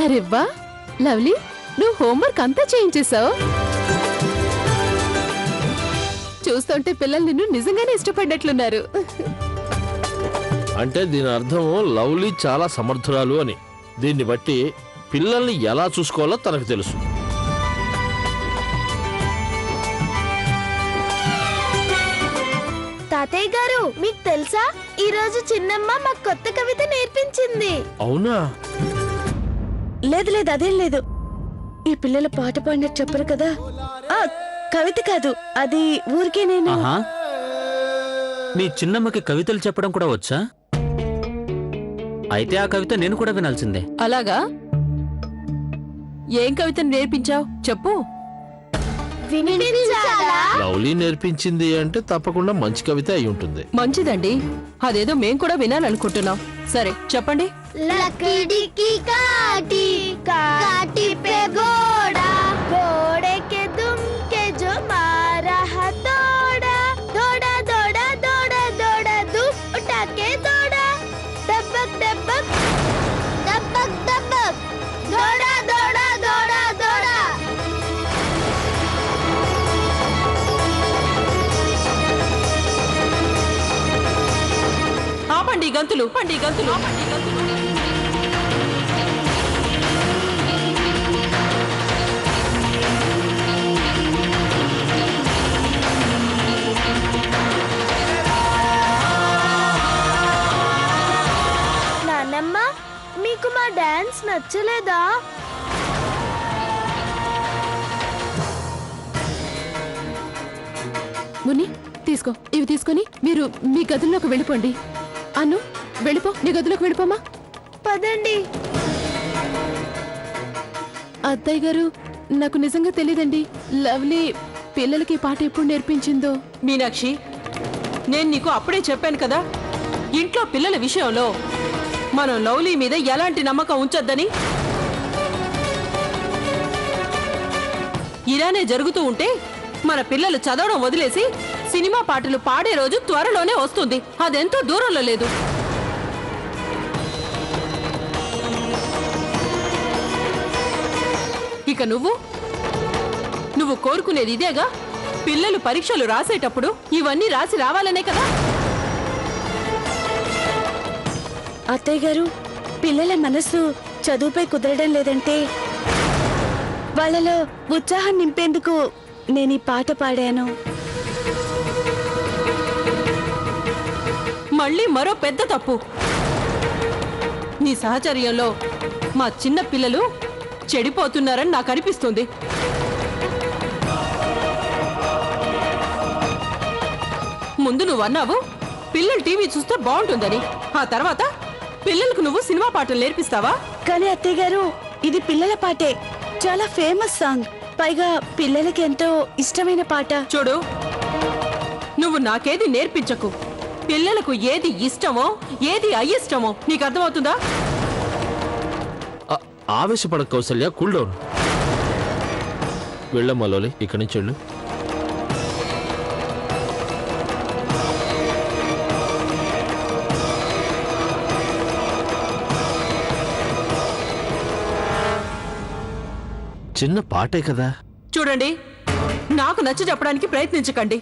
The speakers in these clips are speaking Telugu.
అరెవ్వా లవ్లీ, నువ్వు హోంవర్క్ అంతా చేయించేశావు. చూస్తుంటే పిల్లలు నిన్ను నిజంగానే ఇష్టపడ్డట్లున్నారు. అంటే దీని అర్థం లవ్లీ చాలా సమర్థురాలు అని. దీన్ని బట్టి పిల్లల్ని ఎలా చూసుకోవాలో తనకు తెలుసు. తాతయ్య గారు, మీకు తెలుసా ఈ రోజు చిన్నమ్మ మాకు కొత్త కవిత నేర్పించింది. అవునా? లేదు లేదు, అదేం లేదు. ఈ పిల్లలు పాట పాడినట్టు చెప్పరు కదా. కవిత కాదు, అది ఊరికే నేను. మీ చిన్నమ్మకి కవితలు చెప్పడం కూడా వచ్చా? అయితే ఆ కవిత నేను కూడా వినాల్సిందే. అలాగా? ఏం కవితను నేర్పించావు చెప్పు. లవ్లీ నేర్పించింది అంటే తప్పకుండా మంచి కవిత అయి ఉంటుంది. మంచిదండి, అదేదో మేం కూడా వినాలనుకుంటున్నాం. సరే చెప్పండి. लकड़ी काटी काटी पे घोड़ा, घोड़े के दुम के जो मारा हथौड़ा, दौड़ा दौड़ा दौड़ा दौड़ा धूप उठा के दौड़ा, दबक दबक दबक दबक दौड़ा दौड़ा दौड़ा दौड़ा. ఆపండి గంతులు, పండి గంతులు, పండి గంతులు. నాన్నమ్మ, మీకు మా డాన్స్ నచ్చలేదా? ముని తీసుకో, ఇవి తీసుకొని మీరు మీ గదుల్లోకి వెళ్ళిపోండి. అను వెళ్ళిపో, నీ గదిలోకి వెళ్ళిపోమా. పదండి. అత్తయ్య గారు, నాకు నిజంగా తెలియదండి లవ్లీ పిల్లలకి పాట ఎప్పుడు నేర్పించిందో. మీనాక్షి, నేను నీకు అప్పుడే చెప్పాను కదా, ఇంట్లో పిల్లల విషయంలో మనం లవ్లీ మీద ఎలాంటి నమ్మకం ఉంచొద్దని. ఇలానే జరుగుతూ ఉంటే మన పిల్లలు చదవడం వదిలేసి సినిమా పాటలు పాడే రోజు త్వరలోనే వస్తుంది. అదెంతో దూరంలో లేదు. ఇక నువ్వు కోరుకునేది ఇదేగా? పిల్లలు పరీక్షలు రాసేటప్పుడు ఇవన్నీ రాసి రావాలనే కదా. అత్తయ్య గారు, పిల్లల మనసు చదువుపై కుదరడం లేదంటే వాళ్ళలో ఉత్సాహం నింపేందుకు నేను ఈ పాట పాడాను. మళ్ళీ మరో పెద్ద తప్పు. నీ సహచర్యంలో మా చిన్న పిల్లలు చెడిపోతున్నారని నాకు అనిపిస్తుంది. ముందు నువ్వు అన్నావు పిల్లలు టీవీ చూస్తే బాగుంటుందని, ఆ తర్వాత పిల్లలకు నువ్వు సినిమా పాటలు నేర్పిస్తావా? కానీ అత్తయ్య గారు, ఇది పిల్లల పాటే, చాలా ఫేమస్ సాంగ్, పైగా పిల్లలకి ఎంతో ఇష్టమైన పాట. చూడు, నువ్వు నాకేది నేర్పించకు. పిల్లలకు ఏది ఇష్టమో ఏది అయిష్టమో నీకు అర్థమవుతుందా? ఆవేశపడ కౌసల్య, కూల్ డౌన్. వెళ్ళమ్మా లవ్లీ, ఇక్కడి నుంచి వెళ్ళు. చిన్న పాటే కదా. చూడండి, నాకు నచ్చ చెప్పడానికి ప్రయత్నించకండి.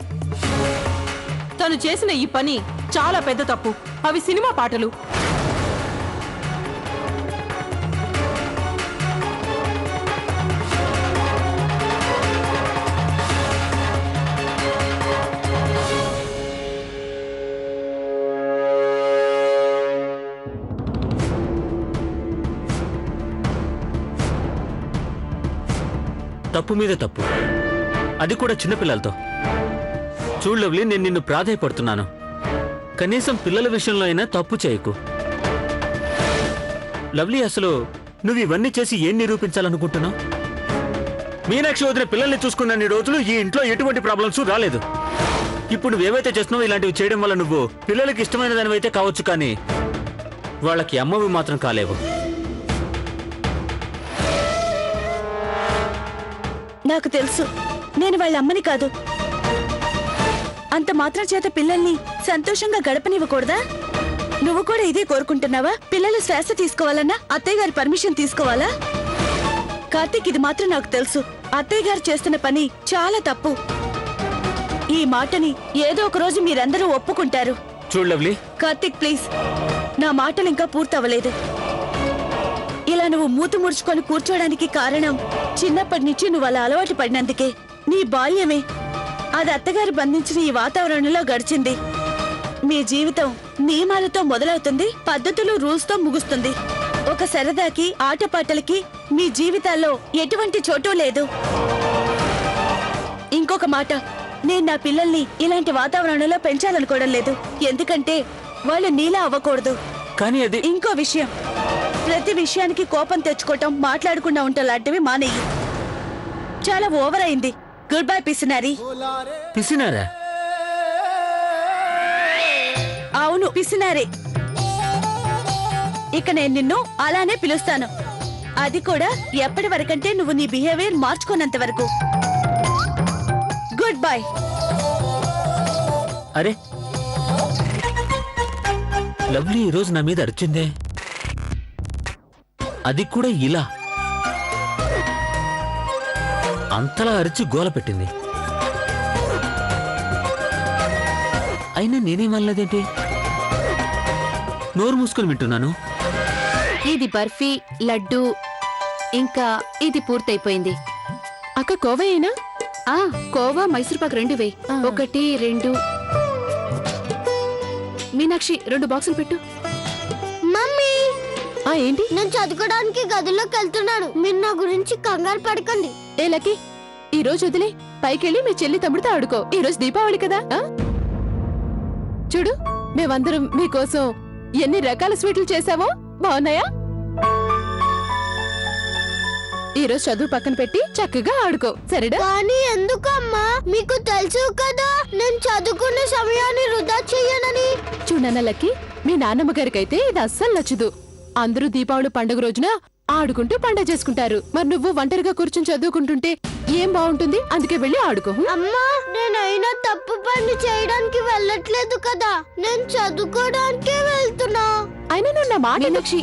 తను చేసిన ఈ పని చాలా పెద్ద తప్పు. అవి సినిమా పాటలు. తప్పు మీద తప్పు, అది కూడా చిన్నపిల్లలతో. చూడు లవ్లీ, నేను నిన్ను ప్రాధాయపడుతున్నాను, కనీసం పిల్లల విషయంలో అయినా తప్పు చేయకు. లవ్లీ, అసలు నువ్వు ఇవన్నీ చేసి ఏం నిరూపించాలనుకుంటున్నావు? మీనాక్షి వదిన పిల్లల్ని చూసుకున్న రోజులు ఈ ఇంట్లో ఎటువంటి ప్రాబ్లమ్స్ రాలేదు. ఇప్పుడు నువ్వేవైతే చేస్తున్నావో ఇలాంటివి చేయడం వల్ల నువ్వు పిల్లలకి ఇష్టమైన దానివైతే కావచ్చు, కానీ వాళ్ళకి అమ్మవి మాత్రం కాలేవు. నాకు తెలుసు, నేను వాళ్ళ అమ్మని కాదు. అంత మాత్రం చేత పిల్లల్ని సంతోషంగా గడపనివ్వకూడదా? నువ్వు కూడా ఇదే కోరుకుంటున్నావా? పిల్లలు శ్వాస తీసుకోవాలన్నా అత్తయ్య గారి పర్మిషన్ తీసుకోవాలా? కార్తీక్, ఇది మాత్రం నాకు తెలుసు. అత్తయ్య గారు చేస్తున్న పని చాలా తప్పు. ఈ మాటని ఏదో ఒక రోజు మీరందరూ ఒప్పుకుంటారు. చూడు లవ్లీ, కార్తీక్ ప్లీజ్, నా మాటలు ఇంకా పూర్తవలేదు. ఇలా నువ్వు మూతి ముడుచుకొని కూర్చోడానికి కారణం చిన్నప్పటి నుంచి నువ్వు అలా అలవాటు పడినందుకే. నీ బాల్యమే అది అత్తగారు బంధించిన ఈ వాతావరణంలో గడిచింది. మీ జీవితం నియమాలతో మొదలవుతుంది, పద్ధతులు రూల్స్ తో ముగుస్తుంది. ఒక సరదాకి ఆటపాటలకి మీ జీవితాల్లో ఎటువంటి చోటు లేదు. ఇంకొక మాట, నేను నా పిల్లల్ని ఇలాంటి వాతావరణంలో పెంచాలనుకోవడం లేదు. ఎందుకంటే వాళ్ళు నీలా అవ్వకూడదు. కానీ అది ఇంకో విషయం, ప్రతి విషయానికి కోపం తెచ్చుకోవటం, మాట్లాడకుండా ఉండటం లాంటివి మానేయి. చాలా ఓవర్ అయింది. గుడ్ బై పిసినారి. పిసినారా? అవును, పిసినారే. ఇక నేను నిన్ను అలానే పిలుస్తాను. అది కూడా ఎప్పటి వరకంటే నువ్వు నీ బిహేవియర్ మార్చుకున్నంత వరకు. Good bye. అరే లవ్లీ ఈరోజు నా మీద అరిచిందే, అది కూడా ఇలా అంతలా అరిచి గోల పెట్టింది. అయినా నేనేమనలేదేంటి? నోరు మూసుకొని వింటున్నాను. ఇది బర్ఫీ, లడ్డు, ఇంకా ఇది పూర్తయిపోయింది. అక్క కోవయ్యేనా? ఆ కోవా, మైసూర్పాక్ 2 వేయి. 1, 2. మీనాక్షి 2 బాక్సులు పెట్టు. మమ్మీ, ఏంటి? నేను చదువుకోవడానికి గదిలోకి వెళ్తున్నాను. మీరు నా గురించి కంగారు పడకండి. ఏ లక్కీ, ఈ రోజు వదిలే, పైకెళ్ళి మీ చెల్లి తమ్ముడితో ఆడుకో. ఈ రోజు దీపావళి కదా. చూడు, మేమందరం మీకోసం ఎన్ని రకాల స్వీట్లు చేసావో. బాగున్నాయా? ఈ రోజు చదువు పక్కన పెట్టి చక్కగా ఆడుకో, సరేనా? కానీ ఎందుకమ్మా? మీకు తెలుసు కదా నేను చదువుకునే సమయాన్ని వృధా చెయ్యనని. చూడన్న లక్కీ, మీ నాన్నమ్మ గారికైతే ఇది అస్సలు నచ్చదు. అందరూ దీపావళి పండుగ రోజున ఆడుకుంటూ పండగ చేసుకుంటారు. మరి నువ్వు ఒంటరిగా కూర్చుని చదువుకుంటుంటే ఏం బాగుంటుంది? అందుకే వెళ్ళి ఆడుకో. అమ్మా, నేనైనా తప్పు పని చేయడానికి వెళ్ళట్లేదు కదా, నేను చదువుకోవడానికే వెళ్తున్నా. అయినా నువ్వు నా మాట మీనాక్షి,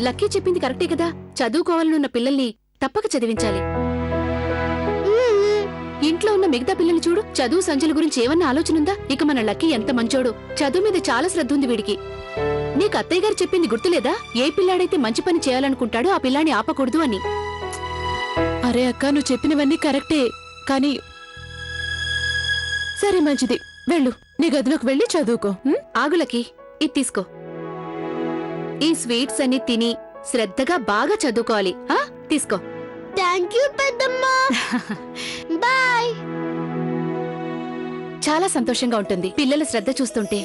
లక్కీ చెప్పింది కరెక్టే కదా. చదువుకోవాలనున్న పిల్లల్ని తప్పక చదివించాలి. ఇంట్లో ఉన్న మిగతా పిల్లలు చూడు, చదువు సంచల గురించి ఏమన్నా ఆలోచనుందా? ఇక మన లక్కీ ఎంత మంచోడు. చదువు మీద చాలా శ్రద్ధ ఉంది వీడికి. నీకు అత్తయ్య గారు చెప్పింది గుర్తులేదా? ఏ పిల్లాడైతే మంచి పని చేయాలనుకుంటాడో ఆ పిల్లాన్ని ఆపకూడదు అని. అరే అక్క, నువ్వు చెప్పినవన్నీ కరెక్టే, కానీ సరే మంచిది, వెళ్ళు, నీ గదిలోకి వెళ్ళి చదువుకో. ఆగులకి, ఇది తీసుకో. ఈ స్వీట్స్ అన్ని తిని శ్రద్ధగా బాగా చదువుకోవాలి. తీసుకో. థ్యాంక్ యూ పెద్దమ్మా. బాయ్. చాలా సంతోషంగా ఉంటుంది పిల్లల శ్రద్ధ చూస్తుంటే.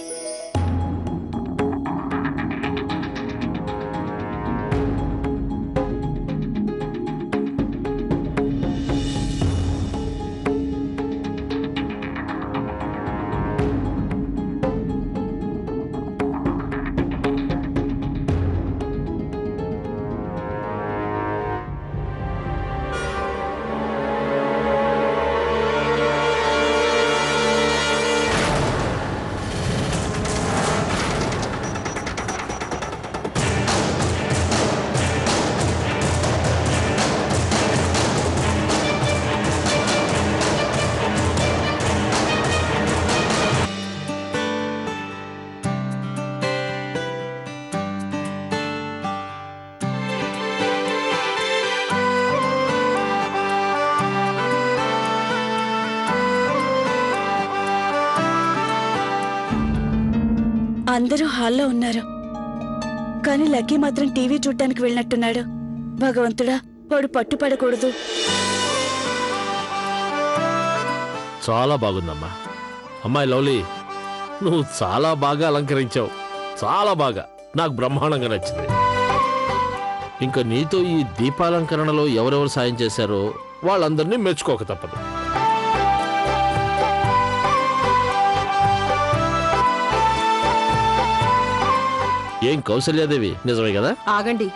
అందరూ హాల్లో ఉన్నారు, కానీ లక్కీ మాత్రం టీవీ చూడ్డానికి వెళ్ళినట్టున్నాడు. భగవంతుడా, వాడు పట్టుపడకూడదు. చాలా బాగుందమ్మా. అమ్మాయి లవ్లీ, నువ్వు చాలా బాగా అలంకరించావు. చాలా బాగా, నాకు బ్రహ్మాండంగా నచ్చింది. ఇంకా నీతో ఈ దీపాలంకరణలో ఎవరెవరు సాయం చేశారో వాళ్ళందరినీ మెచ్చుకోక తప్పదు. ఏం కౌసల్యాదేవి, నిజమే కదా? ఆగండి,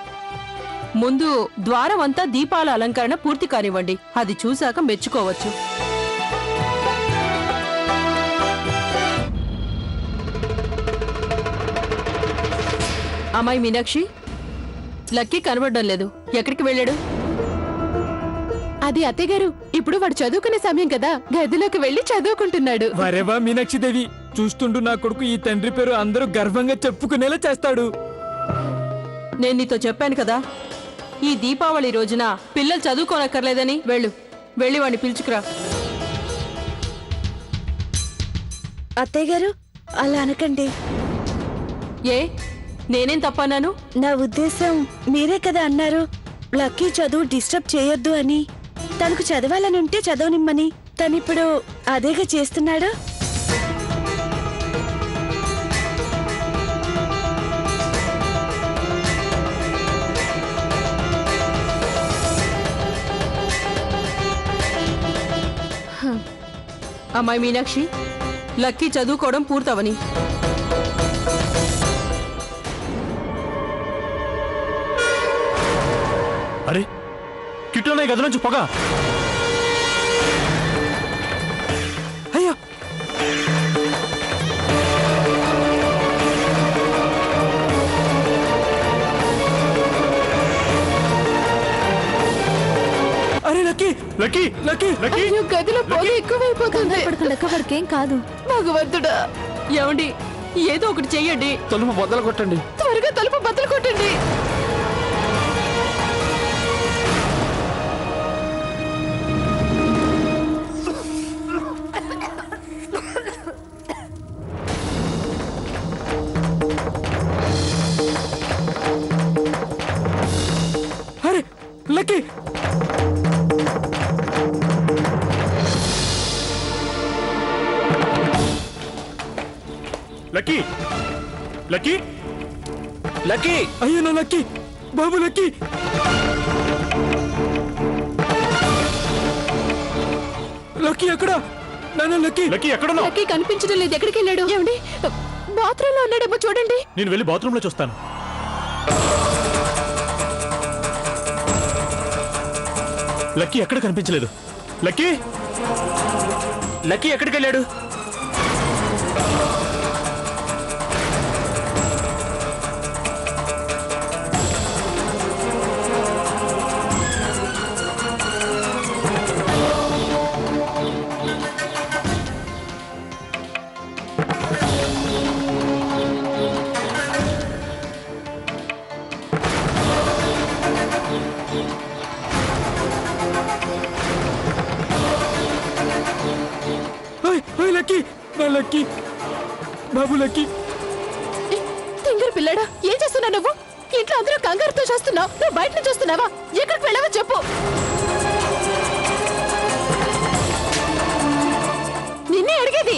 ముందు ద్వారం అంతా దీపాల అలంకరణ పూర్తి కానివ్వండి, అది చూశాక మెచ్చుకోవచ్చు. అమ్మాయి మీనాక్షి, లక్కీ కనబడడం లేదు, ఎక్కడికి వెళ్ళాడు? అది అత్తయ్య గారు ఇప్పుడు వాడు చదువుకునే సమయం కదా గదిలోకి వెళ్లి చదువుకుంటున్నాడు. వరేవా మీనాక్షిదేవి, చూస్తుండు నా కొడుకు ఈ తండ్రి పేరు అందరూ గర్వంగా చెప్పుకునేలా చేస్తాడు. నేను నీతో చెప్పాను కదా ఈ దీపావళి రోజున పిల్లలు చదువుకోనక్కర్లేదని. వెళ్ళి వాడిని పిలుచుకురా. అత్తయ్య గారు అలా అనకండి. ఏ నేనేం తప్పన్నాను? నా ఉద్దేశం మీరే కదా అన్నారు లక్కీ చదువు డిస్టర్బ్ చేయొద్దు అని. తనకు చదవాలని ఉంటే చదవనిమ్మని. తనిప్పుడు అదేగా చేస్తున్నాడు. అమ్మాయి మీనాక్షి, లక్కీ చదువుకోవడం పూర్తవని. అరే కిట్టునే గది నుంచి పొగ. అయ్యా అరే లక్కీ లక్కీ లక్కీ లక్కీ అయ్యో, గదిలో పొగ ఎక్కువైపోతుంది. వాడికేం కాదు. భగవంతుడా, ఏమండి ఏదో ఒకటి చెయ్యండి. తలుపు బద్దలు కొట్టండి. త్వరగా తలుపు బద్దలు కొట్టండి. అరే లక్కీ లక్కీ లక్కీ లక్కీ అయ్యో నా లక్కీ, బాబు లక్కీ. లక్కీ ఎక్కడా? నాన్న లక్కీ. లక్కీ ఎక్కడున్నావు? లక్కీ కనిపించడం లేదు. ఎక్కడికి వెళ్ళాడు? ఏమండి బాత్రూంలో ఉన్నాడేమో చూడండి. నేను వెళ్ళి బాత్రూంలో చూస్తాను. లక్కీ ఎక్కడ కనిపించలేదు. లక్కీ లక్కీ ఎక్కడికి వెళ్ళాడు? లక్కీ, నా లక్కీ, బాబు లక్కీ. తింగర్ పిల్లడా, ఏం చేస్తున్నావు నువ్వు? ఇంట్లో అందరూ కంగారుతో చేస్తున్నావు. నువ్వు బయట నుంచి వస్తున్నావా? ఎక్కడికి వెళ్ళావో చెప్పు. నిన్నే అడిగేది,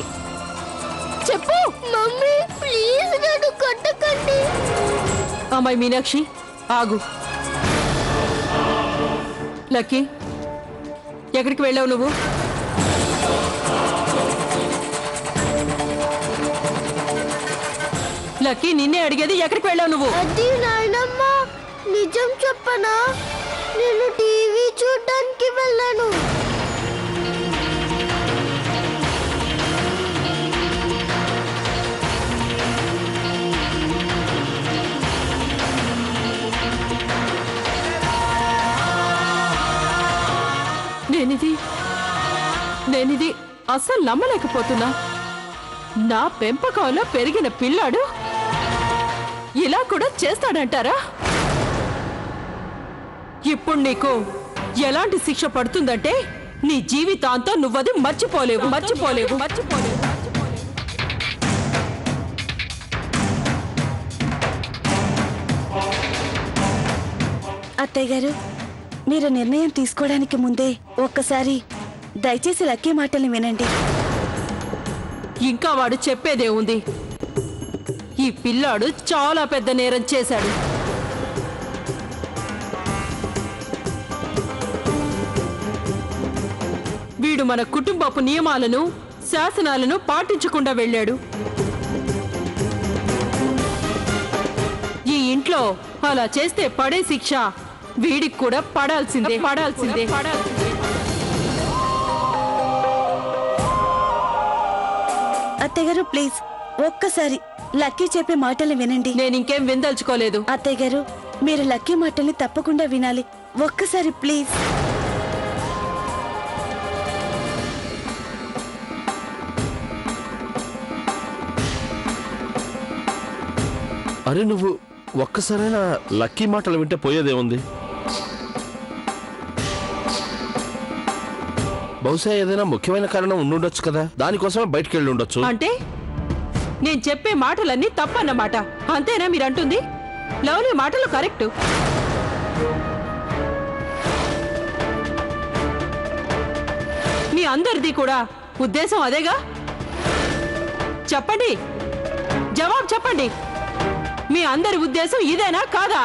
చెప్పు. మమ్మీ ప్లీజ్ నన్ను కొట్టకండి. అమ్మాయి మీనాక్షి ఆగు. లక్కీ ఎక్కడికి వెళ్ళావు నువ్వు? లక్కీ నిన్నే అడిగేది, ఎక్కడికి వెళ్ళావు నువ్వు? అది నాయనమ్మ, నిజం చెప్పనా? నేను టీవీ చూడ్డానికి వెళ్ళాను. నేనిది అస్సలు నమ్మలేకపోతున్నా. నా పెంపకంలో పెరిగిన పిల్లాడు ఇలా కూడా చేస్తాడంటారా? ఇప్పుడు నీకు ఎలాంటి శిక్ష పడుతుందంటే నీ జీవితాంతం నువ్వది మర్చిపోలేవు. అత్తయ్య గారు, మీరు నిర్ణయం తీసుకోవడానికి ముందే ఒక్కసారి దయచేసి లక్కీ మాటల్ని వినండి. ఇంకా వాడు చెప్పేదే ఉంది. ఈ పిల్లాడు చాలా పెద్ద నేరం చేశాడు. వీడు మన కుటుంబపు నియమాలను, శాసనాలను పాటించకుండా వెళ్ళాడు. ఈ ఇంట్లో అలా చేస్తే పడే శిక్ష వీడికి కూడా పడాల్సిందే. అత్తయ్య గారు ప్లీజ్ ఒక్కసారి లక్కీ చెప్పే మాటల్ని వినండి. నేను ఇంకేం విందల్చుకోలేదు. అత్తయ్య గారు, మీరు లక్కీ మాటల్ని తప్పకుండా వినాలి. ఒక్కసారి ప్లీజ్. అరే నువ్వు ఒక్కసారైనా లక్కీ మాటలు వింటే పోయేదేముంది? బహుశా ఏదైనా ముఖ్యమైన కారణం ఉండుండొచ్చు కదా, దానికోసమే బయటికి వెళ్ళి ఉండొచ్చు. అంటే నేను చెప్పే మాటలన్నీ తప్పన్నమాట, అంతేనా మీరంటుంది? లవ్లీ మాటలు కరెక్ట్. మీ అందరిది కూడా ఉద్దేశం అదేగా? చెప్పండి, జవాబు చెప్పండి. మీ అందరి ఉద్దేశం ఇదేనా కాదా?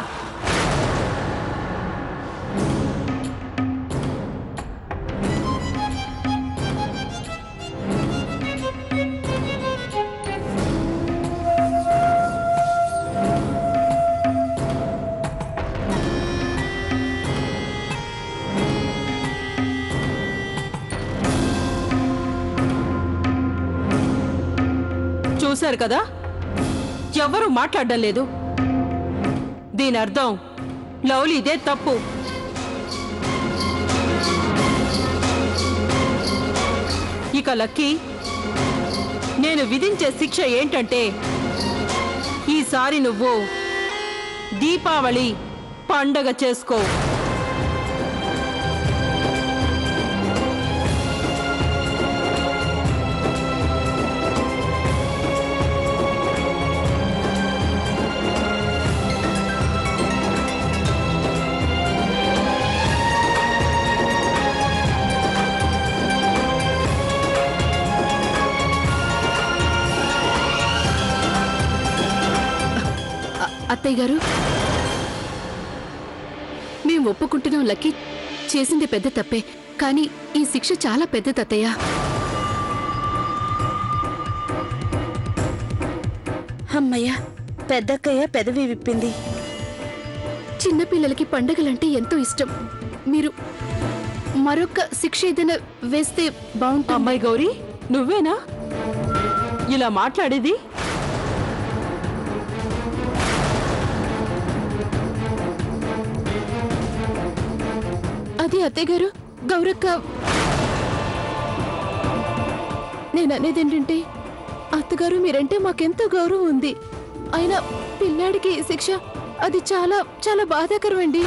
చూశారు కదా, ఎవరు మాట్లాడడం లేదు. దీని అర్థం లవ్లీ ఇదే తప్పు. ఇక లక్కీ, నేను విధించే శిక్ష ఏంటంటే ఈసారి నువ్వు దీపావళి పండగ చేసుకో. అత్తయ్య గారు, మేము ఒప్పుకుంటున్నాం లక్కీ చేసింది పెద్ద తప్పే, కానీ ఈ శిక్ష చాలా పెద్దది అత్తయ్య. అమ్మయ్య, పెద్దక్కయ్య పెదవి విప్పింది. చిన్నపిల్లలకి పండగలంటే ఎంతో ఇష్టం. మీరు మరొక శిక్ష ఏదైనా వేస్తే బాగుంటుంది. అమ్మాయి గౌరీ, నువ్వేనా ఇలా మాట్లాడేది? అది అత్తయ్య గారు, గౌరక్క, నేను అనేది ఏంటంటే అత్తగారు మీరంటే మాకెంతో గౌరవం ఉంది. అయినా పిల్లాడికి శిక్ష అది చాలా చాలా బాధాకరం అండి.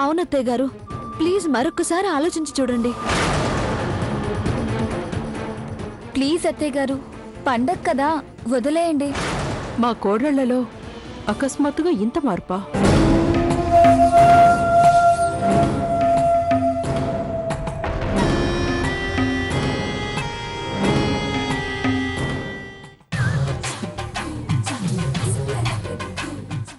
అవునత్తయ్య గారు, ప్లీజ్ మరొకసారి ఆలోచించి చూడండి. ప్లీజ్ అత్తయ్య గారు, పండగ కదా, వదిలేయండి. మా కోడళ్లలో అకస్మాత్తుగా ఇంత మార్పా?